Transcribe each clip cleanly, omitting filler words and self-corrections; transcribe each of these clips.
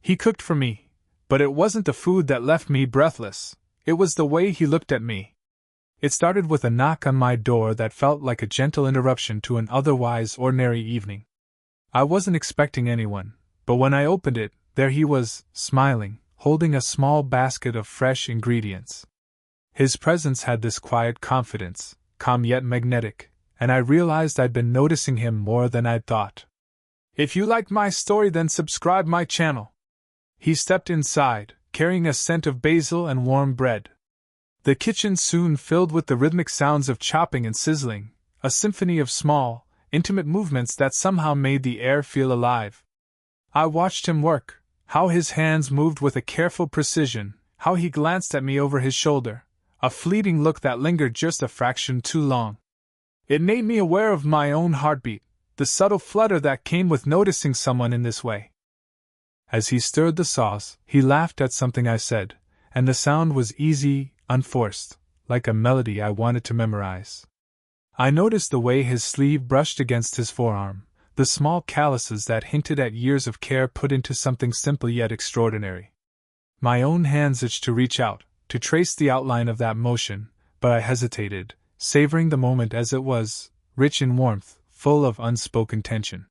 He cooked for me, but it wasn't the food that left me breathless, it was the way he looked at me. It started with a knock on my door that felt like a gentle interruption to an otherwise ordinary evening. I wasn't expecting anyone, but when I opened it, there he was, smiling, holding a small basket of fresh ingredients. His presence had this quiet confidence, calm yet magnetic, and I realized I'd been noticing him more than I'd thought. "If you liked my story, then subscribe my channel." He stepped inside, carrying a scent of basil and warm bread. The kitchen soon filled with the rhythmic sounds of chopping and sizzling, a symphony of small, intimate movements that somehow made the air feel alive. I watched him work, how his hands moved with a careful precision, how he glanced at me over his shoulder, a fleeting look that lingered just a fraction too long. It made me aware of my own heartbeat, the subtle flutter that came with noticing someone in this way. As he stirred the sauce, he laughed at something I said, and the sound was easy, unforced, like a melody I wanted to memorize. I noticed the way his sleeve brushed against his forearm, the small calluses that hinted at years of care put into something simple yet extraordinary. My own hands itched to reach out, to trace the outline of that motion, but I hesitated, savoring the moment as it was, rich in warmth, full of unspoken tension.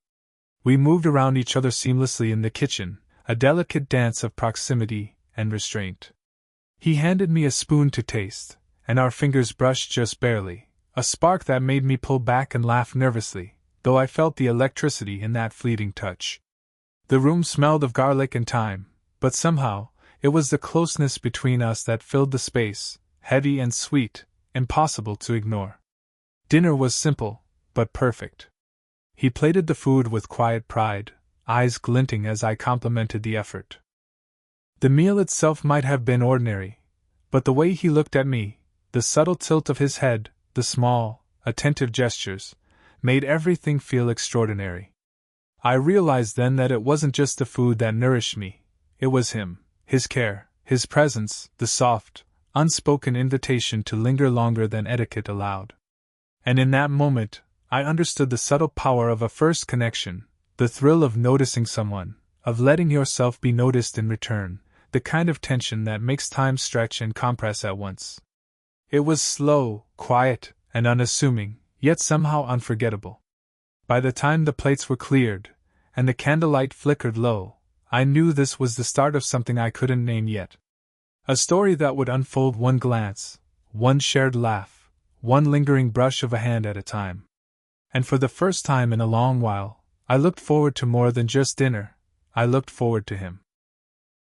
We moved around each other seamlessly in the kitchen, a delicate dance of proximity and restraint. He handed me a spoon to taste, and our fingers brushed just barely, a spark that made me pull back and laugh nervously, though I felt the electricity in that fleeting touch. The room smelled of garlic and thyme, but somehow, it was the closeness between us that filled the space, heavy and sweet, impossible to ignore. Dinner was simple, but perfect. He plated the food with quiet pride, eyes glinting as I complimented the effort. The meal itself might have been ordinary, but the way he looked at me, the subtle tilt of his head, the small, attentive gestures, made everything feel extraordinary. I realized then that it wasn't just the food that nourished me, it was him, his care, his presence, the soft, unspoken invitation to linger longer than etiquette allowed. And in that moment, I understood the subtle power of a first connection, the thrill of noticing someone, of letting yourself be noticed in return, the kind of tension that makes time stretch and compress at once. It was slow, quiet, and unassuming, yet somehow unforgettable. By the time the plates were cleared, and the candlelight flickered low, I knew this was the start of something I couldn't name yet. A story that would unfold one glance, one shared laugh, one lingering brush of a hand at a time. And for the first time in a long while, I looked forward to more than just dinner, I looked forward to him.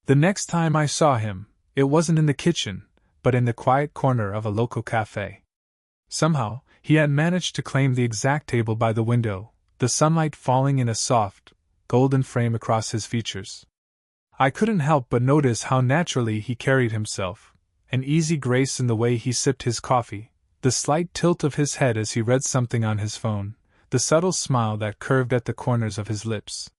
The next time I saw him, it wasn't in the kitchen, but in the quiet corner of a local café. Somehow, he had managed to claim the exact table by the window, the sunlight falling in a soft, golden frame across his features. I couldn't help but notice how naturally he carried himself, an easy grace in the way he sipped his coffee, the slight tilt of his head as he read something on his phone, the subtle smile that curved at the corners of his lips.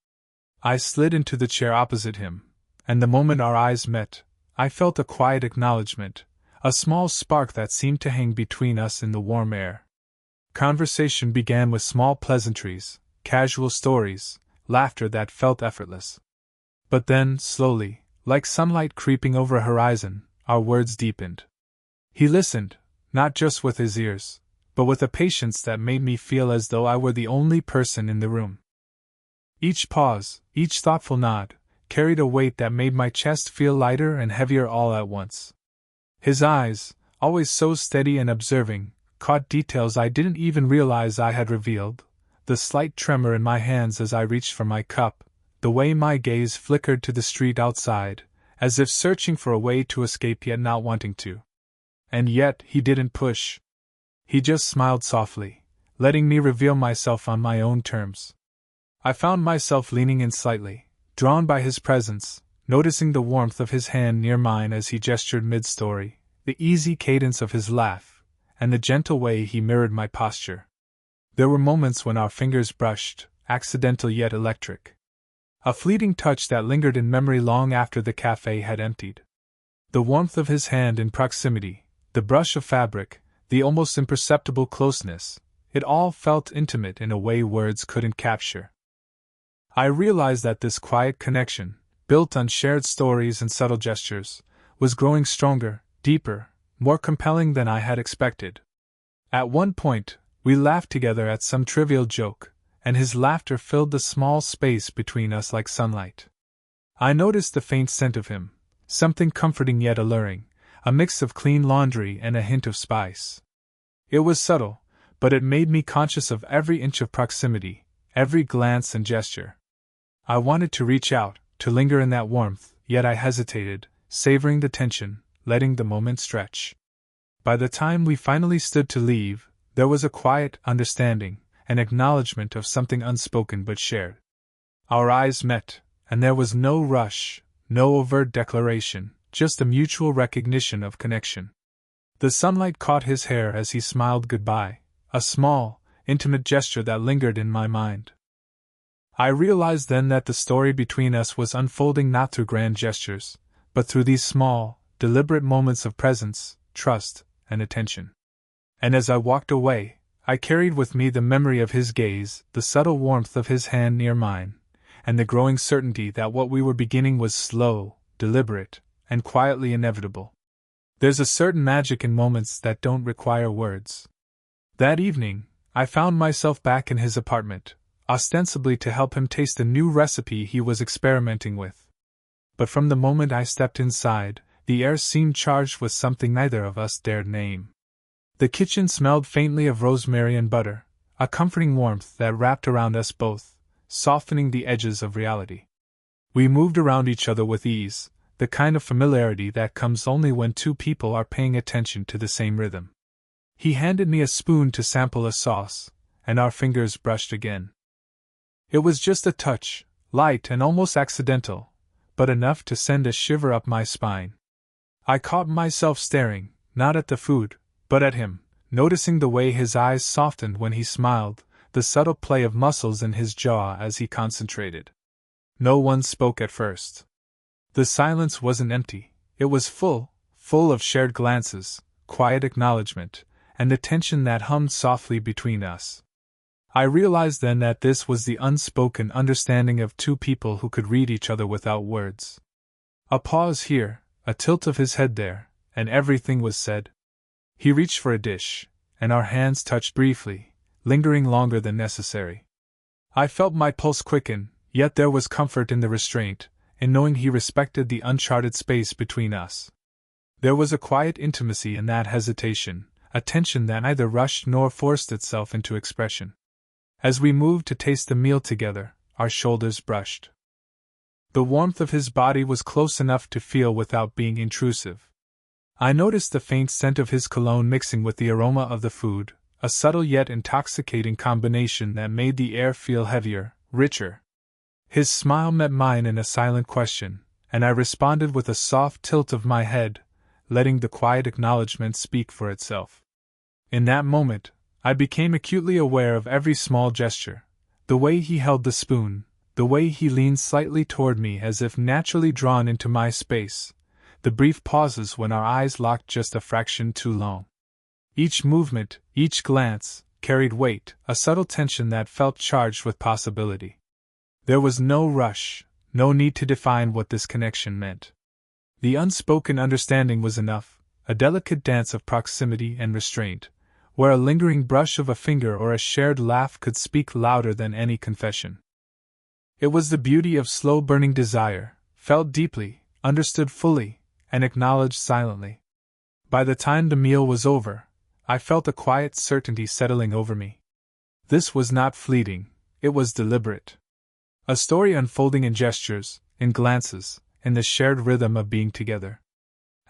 I slid into the chair opposite him, and the moment our eyes met, I felt a quiet acknowledgement, a small spark that seemed to hang between us in the warm air. Conversation began with small pleasantries, casual stories, laughter that felt effortless. But then, slowly, like sunlight creeping over a horizon, our words deepened. He listened, not just with his ears, but with a patience that made me feel as though I were the only person in the room. Each pause, each thoughtful nod, carried a weight that made my chest feel lighter and heavier all at once. His eyes, always so steady and observing, caught details I didn't even realize I had revealed, the slight tremor in my hands as I reached for my cup, the way my gaze flickered to the street outside, as if searching for a way to escape yet not wanting to. And yet he didn't push. He just smiled softly, letting me reveal myself on my own terms. I found myself leaning in slightly, drawn by his presence, noticing the warmth of his hand near mine as he gestured mid-story, the easy cadence of his laugh, and the gentle way he mirrored my posture. There were moments when our fingers brushed, accidental yet electric. A fleeting touch that lingered in memory long after the café had emptied. The warmth of his hand in proximity, the brush of fabric, the almost imperceptible closeness, it all felt intimate in a way words couldn't capture. I realized that this quiet connection, built on shared stories and subtle gestures, was growing stronger, deeper, more compelling than I had expected. At one point, we laughed together at some trivial joke, and his laughter filled the small space between us like sunlight. I noticed the faint scent of him, something comforting yet alluring, a mix of clean laundry and a hint of spice. It was subtle, but it made me conscious of every inch of proximity, every glance and gesture. I wanted to reach out, to linger in that warmth, yet I hesitated, savoring the tension, letting the moment stretch. By the time we finally stood to leave, there was a quiet understanding, an acknowledgement of something unspoken but shared. Our eyes met, and there was no rush, no overt declaration, just a mutual recognition of connection. The sunlight caught his hair as he smiled goodbye, a small, intimate gesture that lingered in my mind. I realized then that the story between us was unfolding not through grand gestures, but through these small, deliberate moments of presence, trust, and attention. And as I walked away, I carried with me the memory of his gaze, the subtle warmth of his hand near mine, and the growing certainty that what we were beginning was slow, deliberate, and quietly inevitable. There's a certain magic in moments that don't require words. That evening, I found myself back in his apartment, ostensibly to help him taste a new recipe he was experimenting with. But from the moment I stepped inside, the air seemed charged with something neither of us dared name. The kitchen smelled faintly of rosemary and butter, a comforting warmth that wrapped around us both, softening the edges of reality. We moved around each other with ease, the kind of familiarity that comes only when two people are paying attention to the same rhythm. He handed me a spoon to sample a sauce, and our fingers brushed again. It was just a touch, light and almost accidental, but enough to send a shiver up my spine. I caught myself staring, not at the food, but at him, noticing the way his eyes softened when he smiled, the subtle play of muscles in his jaw as he concentrated. No one spoke at first. The silence wasn't empty, it was full of shared glances, quiet acknowledgement, and the tension that hummed softly between us. I realized then that this was the unspoken understanding of two people who could read each other without words. A pause here, a tilt of his head there, and everything was said. He reached for a dish, and our hands touched briefly, lingering longer than necessary. I felt my pulse quicken, yet there was comfort in the restraint, in knowing he respected the uncharted space between us. There was a quiet intimacy in that hesitation, a tension that neither rushed nor forced itself into expression. As we moved to taste the meal together, our shoulders brushed. The warmth of his body was close enough to feel without being intrusive. I noticed the faint scent of his cologne mixing with the aroma of the food, a subtle yet intoxicating combination that made the air feel heavier, richer. His smile met mine in a silent question, and I responded with a soft tilt of my head, letting the quiet acknowledgement speak for itself. In that moment, I became acutely aware of every small gesture, the way he held the spoon, the way he leaned slightly toward me as if naturally drawn into my space, the brief pauses when our eyes locked just a fraction too long. Each movement, each glance, carried weight, a subtle tension that felt charged with possibility. There was no rush, no need to define what this connection meant. The unspoken understanding was enough, a delicate dance of proximity and restraint, where a lingering brush of a finger or a shared laugh could speak louder than any confession. It was the beauty of slow-burning desire, felt deeply, understood fully, and acknowledged silently. By the time the meal was over, I felt a quiet certainty settling over me. This was not fleeting, it was deliberate. A story unfolding in gestures, in glances, in the shared rhythm of being together.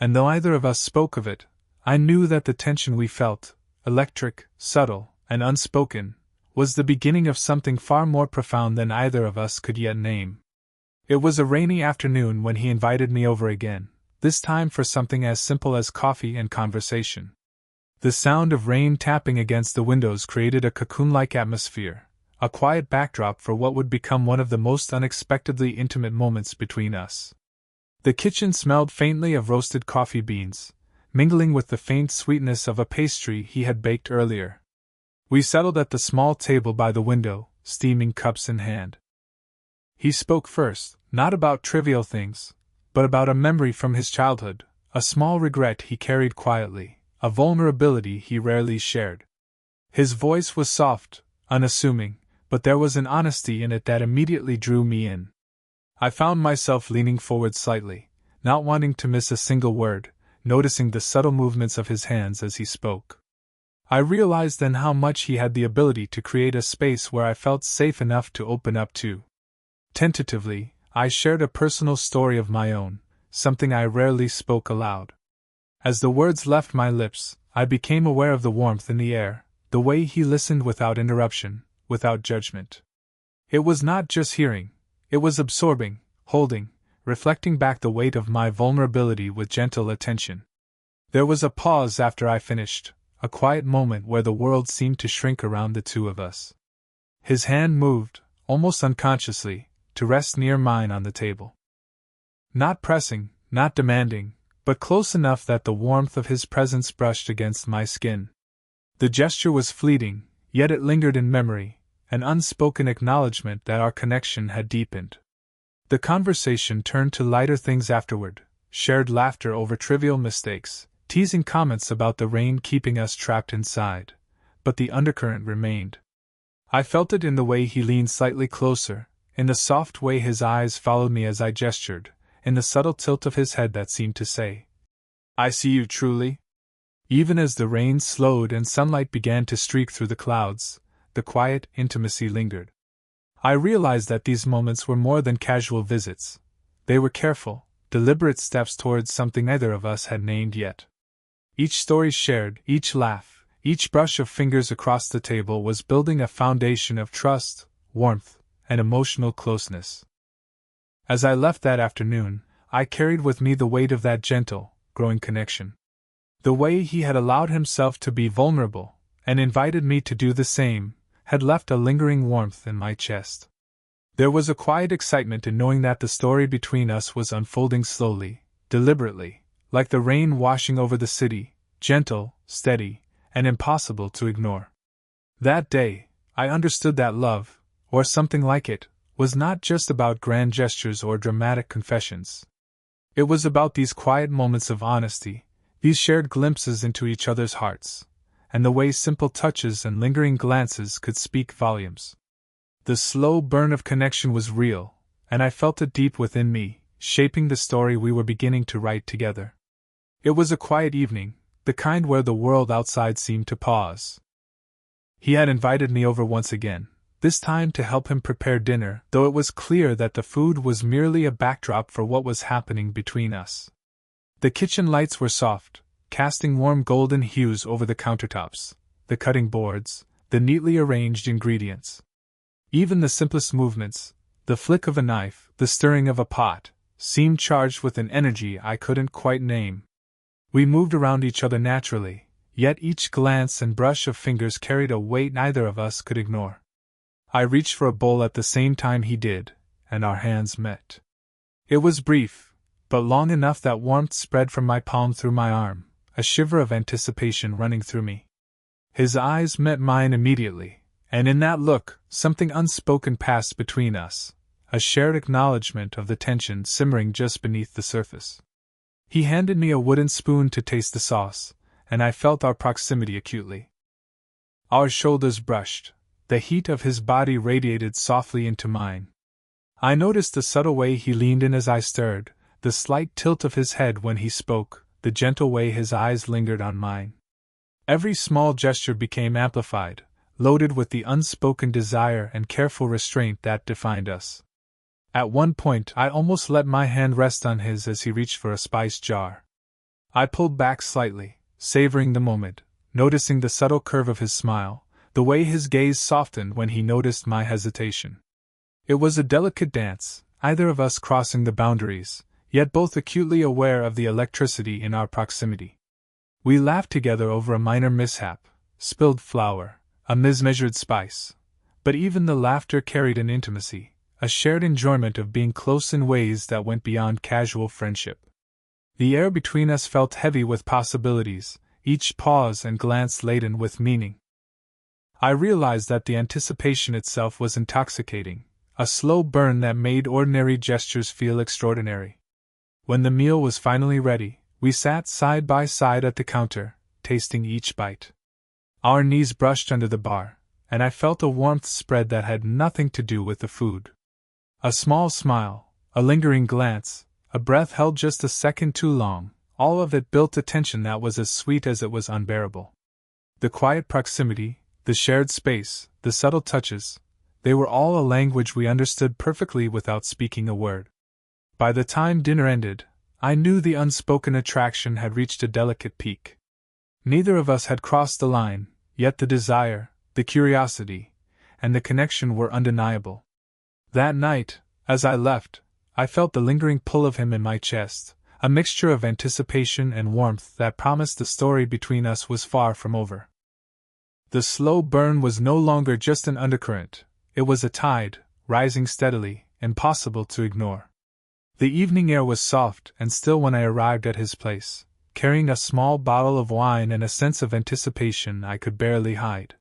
And though either of us spoke of it, I knew that the tension we felt, electric, subtle, and unspoken, was the beginning of something far more profound than either of us could yet name. It was a rainy afternoon when he invited me over again, this time for something as simple as coffee and conversation. The sound of rain tapping against the windows created a cocoon-like atmosphere, a quiet backdrop for what would become one of the most unexpectedly intimate moments between us. The kitchen smelled faintly of roasted coffee beans, mingling with the faint sweetness of a pastry he had baked earlier. We settled at the small table by the window, steaming cups in hand. He spoke first, Not about trivial things, but about a memory from his childhood, a small regret he carried quietly, a vulnerability he rarely shared. His voice was soft, unassuming, but there was an honesty in it that immediately drew me in. I found myself leaning forward slightly, not wanting to miss a single word, noticing the subtle movements of his hands as he spoke. I realized then how much he had the ability to create a space where I felt safe enough to open up to. Tentatively, I shared a personal story of my own, something I rarely spoke aloud. As the words left my lips, I became aware of the warmth in the air, the way he listened without interruption, without judgment. It was not just hearing, it was absorbing, holding, reflecting back the weight of my vulnerability with gentle attention. There was a pause after I finished, a quiet moment where the world seemed to shrink around the two of us. His hand moved, almost unconsciously, to rest near mine on the table. Not pressing, not demanding, but close enough that the warmth of his presence brushed against my skin. The gesture was fleeting, yet it lingered in memory, an unspoken acknowledgement that our connection had deepened. The conversation turned to lighter things afterward, shared laughter over trivial mistakes, teasing comments about the rain keeping us trapped inside, but the undercurrent remained. I felt it in the way he leaned slightly closer, in the soft way his eyes followed me as I gestured, in the subtle tilt of his head that seemed to say, "I see you truly." Even as the rain slowed and sunlight began to streak through the clouds, the quiet intimacy lingered. I realized that these moments were more than casual visits. They were careful, deliberate steps towards something neither of us had named yet. Each story shared, each laugh, each brush of fingers across the table was building a foundation of trust, warmth, and emotional closeness. As I left that afternoon, I carried with me the weight of that gentle, growing connection. The way he had allowed himself to be vulnerable, and invited me to do the same, had left a lingering warmth in my chest. There was a quiet excitement in knowing that the story between us was unfolding slowly, deliberately, like the rain washing over the city, gentle, steady, and impossible to ignore. That day, I understood that love, or something like it, was not just about grand gestures or dramatic confessions. It was about these quiet moments of honesty, these shared glimpses into each other's hearts, and the way simple touches and lingering glances could speak volumes. The slow burn of connection was real, and I felt it deep within me, shaping the story we were beginning to write together. It was a quiet evening, the kind where the world outside seemed to pause. He had invited me over once again, this time to help him prepare dinner, though it was clear that the food was merely a backdrop for what was happening between us. The kitchen lights were soft, casting warm golden hues over the countertops, the cutting boards, the neatly arranged ingredients. Even the simplest movements, the flick of a knife, the stirring of a pot, seemed charged with an energy I couldn't quite name. We moved around each other naturally, yet each glance and brush of fingers carried a weight neither of us could ignore. I reached for a bowl at the same time he did, and our hands met. It was brief, but long enough that warmth spread from my palm through my arm, a shiver of anticipation running through me. His eyes met mine immediately, and in that look, something unspoken passed between us, a shared acknowledgement of the tension simmering just beneath the surface. He handed me a wooden spoon to taste the sauce, and I felt our proximity acutely. Our shoulders brushed, the heat of his body radiated softly into mine. I noticed the subtle way he leaned in as I stirred, the slight tilt of his head when he spoke, the gentle way his eyes lingered on mine. Every small gesture became amplified, loaded with the unspoken desire and careful restraint that defined us. At one point I almost let my hand rest on his as he reached for a spice jar. I pulled back slightly, savoring the moment, noticing the subtle curve of his smile, the way his gaze softened when he noticed my hesitation. It was a delicate dance, either of us crossing the boundaries, yet both acutely aware of the electricity in our proximity. We laughed together over a minor mishap, spilled flour, a mismeasured spice, but even the laughter carried an intimacy, a shared enjoyment of being close in ways that went beyond casual friendship. The air between us felt heavy with possibilities, each pause and glance laden with meaning. I realized that the anticipation itself was intoxicating, a slow burn that made ordinary gestures feel extraordinary. When the meal was finally ready, we sat side by side at the counter, tasting each bite. Our knees brushed under the bar, and I felt a warmth spread that had nothing to do with the food. A small smile, a lingering glance, a breath held just a second too long, all of it built a tension that was as sweet as it was unbearable. The quiet proximity, the shared space, the subtle touches, they were all a language we understood perfectly without speaking a word. By the time dinner ended, I knew the unspoken attraction had reached a delicate peak. Neither of us had crossed the line, yet the desire, the curiosity, and the connection were undeniable. That night, as I left, I felt the lingering pull of him in my chest, a mixture of anticipation and warmth that promised the story between us was far from over. The slow burn was no longer just an undercurrent, it was a tide, rising steadily, impossible to ignore. The evening air was soft and still when I arrived at his place, carrying a small bottle of wine and a sense of anticipation I could barely hide.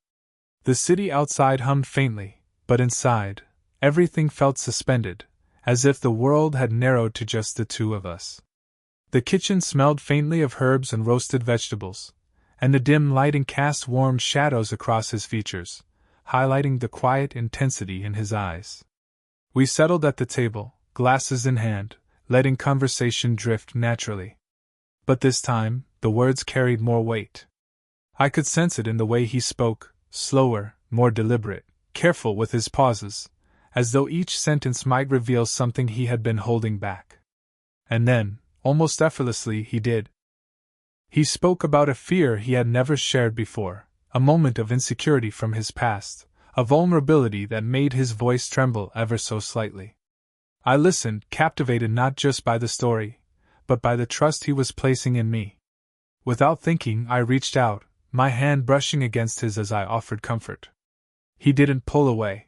The city outside hummed faintly, but inside, everything felt suspended, as if the world had narrowed to just the two of us. The kitchen smelled faintly of herbs and roasted vegetables, and the dim lighting cast warm shadows across his features, highlighting the quiet intensity in his eyes. We settled at the table, glasses in hand, letting conversation drift naturally. But this time, the words carried more weight. I could sense it in the way he spoke, slower, more deliberate, careful with his pauses, as though each sentence might reveal something he had been holding back. And then, almost effortlessly, he did. He spoke about a fear he had never shared before, a moment of insecurity from his past, a vulnerability that made his voice tremble ever so slightly. I listened, captivated not just by the story, but by the trust he was placing in me. Without thinking, I reached out, my hand brushing against his as I offered comfort. He didn't pull away.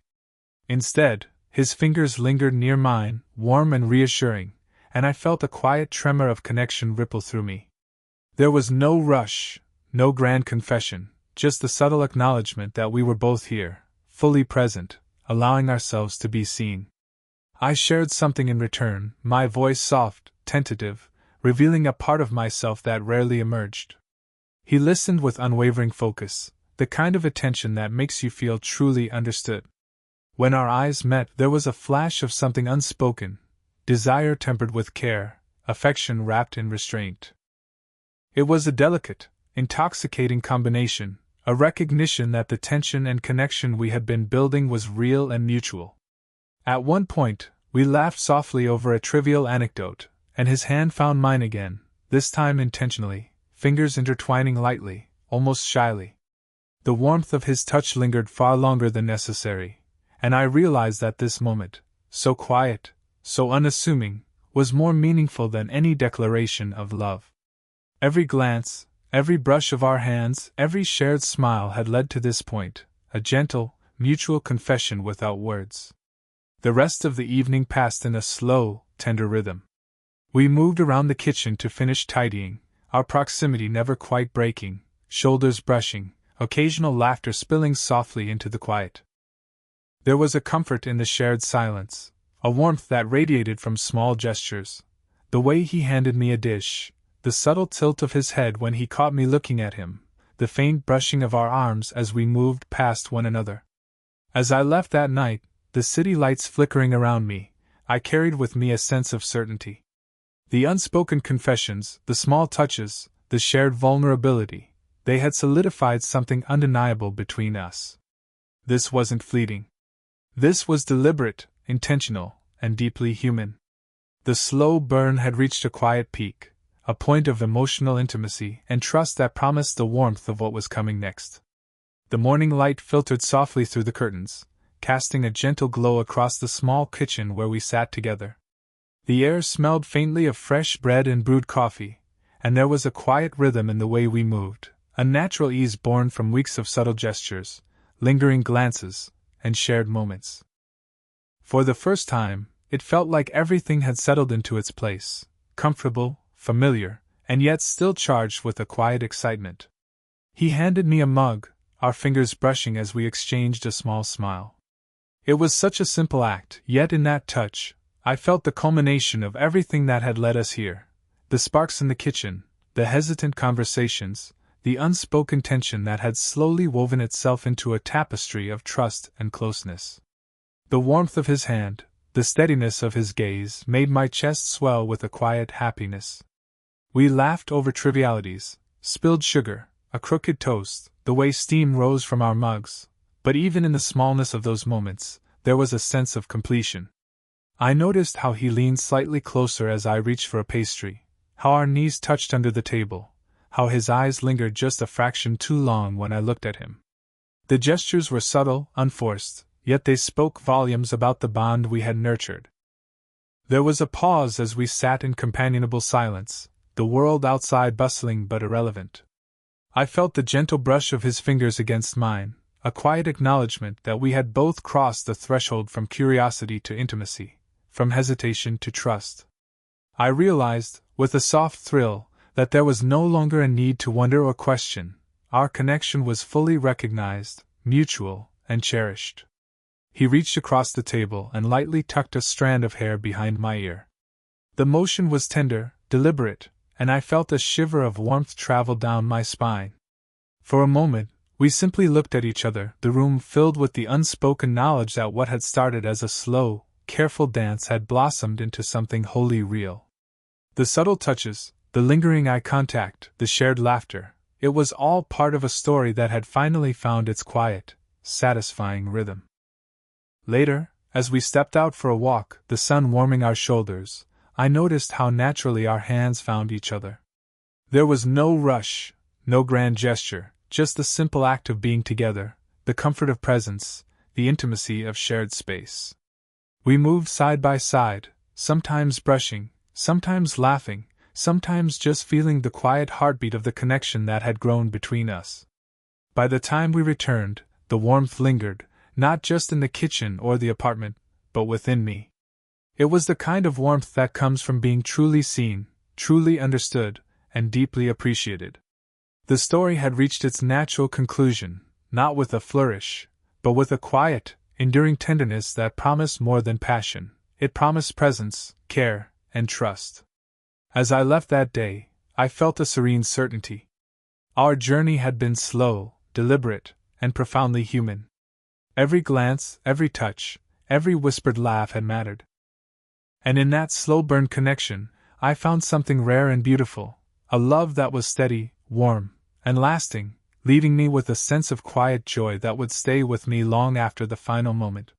Instead, his fingers lingered near mine, warm and reassuring, and I felt a quiet tremor of connection ripple through me. There was no rush, no grand confession, just the subtle acknowledgement that we were both here, fully present, allowing ourselves to be seen. I shared something in return, my voice soft, tentative, revealing a part of myself that rarely emerged. He listened with unwavering focus, the kind of attention that makes you feel truly understood. When our eyes met, there was a flash of something unspoken, desire tempered with care, affection wrapped in restraint. It was a delicate, intoxicating combination, a recognition that the tension and connection we had been building was real and mutual. At one point, we laughed softly over a trivial anecdote, and his hand found mine again, this time intentionally, fingers intertwining lightly, almost shyly. The warmth of his touch lingered far longer than necessary, and I realized that this moment, so quiet, so unassuming, was more meaningful than any declaration of love. Every glance, every brush of our hands, every shared smile had led to this point, a gentle, mutual confession without words. The rest of the evening passed in a slow, tender rhythm. We moved around the kitchen to finish tidying, our proximity never quite breaking, shoulders brushing, occasional laughter spilling softly into the quiet. There was a comfort in the shared silence, a warmth that radiated from small gestures, the way he handed me a dish, the subtle tilt of his head when he caught me looking at him, the faint brushing of our arms as we moved past one another. As I left that night, the city lights flickering around me, I carried with me a sense of certainty. The unspoken confessions, the small touches, the shared vulnerability, they had solidified something undeniable between us. This wasn't fleeting. This was deliberate, intentional, and deeply human. The slow burn had reached a quiet peak, a point of emotional intimacy and trust that promised the warmth of what was coming next. The morning light filtered softly through the curtains, casting a gentle glow across the small kitchen where we sat together. The air smelled faintly of fresh bread and brewed coffee, and there was a quiet rhythm in the way we moved, a natural ease born from weeks of subtle gestures, lingering glances, and shared moments. For the first time, it felt like everything had settled into its place, comfortable, familiar, and yet still charged with a quiet excitement. He handed me a mug, our fingers brushing as we exchanged a small smile. It was such a simple act, yet in that touch, I felt the culmination of everything that had led us here. The sparks in the kitchen, the hesitant conversations, the unspoken tension that had slowly woven itself into a tapestry of trust and closeness. The warmth of his hand, the steadiness of his gaze made my chest swell with a quiet happiness. We laughed over trivialities, spilled sugar, a crooked toast, the way steam rose from our mugs, but even in the smallness of those moments, there was a sense of completion. I noticed how he leaned slightly closer as I reached for a pastry, how our knees touched under the table, how his eyes lingered just a fraction too long when I looked at him. The gestures were subtle, unforced, yet they spoke volumes about the bond we had nurtured. There was a pause as we sat in companionable silence, the world outside bustling but irrelevant. I felt the gentle brush of his fingers against mine, a quiet acknowledgement that we had both crossed the threshold from curiosity to intimacy, from hesitation to trust. I realized, with a soft thrill, that there was no longer a need to wonder or question. Our connection was fully recognized, mutual, and cherished. He reached across the table and lightly tucked a strand of hair behind my ear. The motion was tender, deliberate, and I felt a shiver of warmth travel down my spine. For a moment, we simply looked at each other, the room filled with the unspoken knowledge that what had started as a slow, careful dance had blossomed into something wholly real. The subtle touches, the lingering eye contact, the shared laughter, it was all part of a story that had finally found its quiet, satisfying rhythm. Later, as we stepped out for a walk, the sun warming our shoulders, I noticed how naturally our hands found each other. There was no rush, no grand gesture, just the simple act of being together, the comfort of presence, the intimacy of shared space. We moved side by side, sometimes brushing, sometimes laughing, sometimes just feeling the quiet heartbeat of the connection that had grown between us. By the time we returned, the warmth lingered, not just in the kitchen or the apartment, but within me. It was the kind of warmth that comes from being truly seen, truly understood, and deeply appreciated. The story had reached its natural conclusion, not with a flourish, but with a quiet, enduring tenderness that promised more than passion. It promised presence, care, and trust. As I left that day, I felt a serene certainty. Our journey had been slow, deliberate, and profoundly human. Every glance, every touch, every whispered laugh had mattered. And in that slow-burn connection, I found something rare and beautiful, a love that was steady, warm, and lasting, leaving me with a sense of quiet joy that would stay with me long after the final moment.